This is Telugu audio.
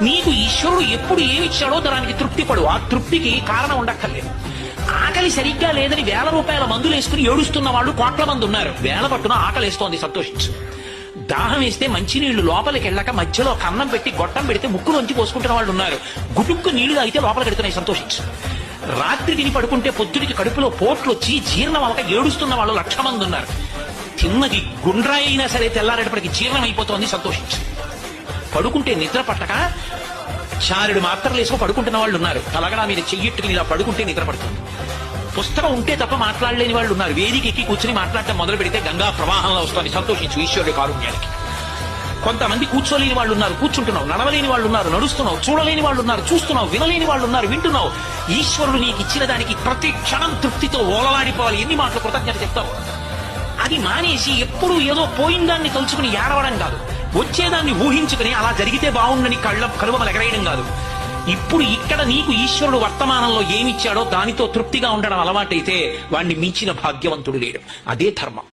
నీకు ఈశ్వరుడు ఎప్పుడు ఏమిచ్చాడో దానికి తృప్తి పడు. ఆ తృప్తికి కారణం ఉండక్కర్లేదు. ఆకలి సరిగ్గా లేదని 1000 రూపాయల మందులు వేసుకుని ఏడుస్తున్న వాళ్ళు కోట్ల మంది ఉన్నారు. వేల పట్టున ఆకలిస్తోంది, సంతోషించు. దాహం వేస్తే మంచినీళ్లు లోపలికి వెళ్ళక మధ్యలో కన్నం పెట్టి గొట్టం పెడితే ముక్కులోంచి పోసుకుంటున్న వాళ్ళు ఉన్నారు. గుటుక్కు నీళ్లు తాగితే లోపలికి వెడుతున్నాయి, సంతోషించు. రాత్రి తిని పడుకుంటే పొద్దుడికి కడుపులో పోట్లు వచ్చి జీర్ణం అవక ఏడుస్తున్న వాళ్ళు 1,00,000 మంది ఉన్నారు. తిన్నది గుండ్రాయి అయినా సరే తెల్లారేటప్పటికి జీర్ణం అయిపోతోంది, సంతోషించు. పడుకుంటే నిద్ర పట్టక చారుడు మాత్రలు వేసుకు పడుకుంటున్న వాళ్ళు ఉన్నారు. తలగడా మీద చెయ్యట్టుకుని ఇలా పడుకుంటే నిద్ర పడుతుంది. పుస్తకం ఉంటే తప్ప మాట్లాడలేని వాళ్ళు ఉన్నారు. వేదిక ఎక్కి కూర్చుని మాట్లాడటం మొదలు పెడితే గంగా ప్రవాహంలో వస్తుంది, సంతోషించు ఈశ్వరుడి కారుణ్యానికి. కొంతమంది కూర్చోలేని వాళ్ళు ఉన్నారు, కూర్చుంటున్నావు. నడవలేని వాళ్ళు ఉన్నారు, నడుస్తున్నావు. చూడలేని వాళ్ళు ఉన్నారు, చూస్తున్నావు. వినలేని వాళ్ళు ఉన్నారు, వింటున్నావు. ఈశ్వరుడు నీకు ఇచ్చిన దానికి ప్రతి క్షణం తృప్తితో ఓలలాడిపోవాలి. ఎన్ని మాటలు కృతజ్ఞత చెప్తావు. అది మానేసి ఎప్పుడు ఏదో పోయిందాన్ని తలుచుకుని ఏడవడం కాదు, వచ్చేదాన్ని ఊహించుకుని అలా జరిగితే బాగుండని కలువమలు ఎగరేయడం కాదు. ఇప్పుడు ఇక్కడ నీకు ఈశ్వరుడు వర్తమానంలో ఏమిచ్చాడో దానితో తృప్తిగా ఉండడం అలవాటైతే వాణ్ణి మించిన భాగ్యవంతుడు లేడు. అదే ధర్మం.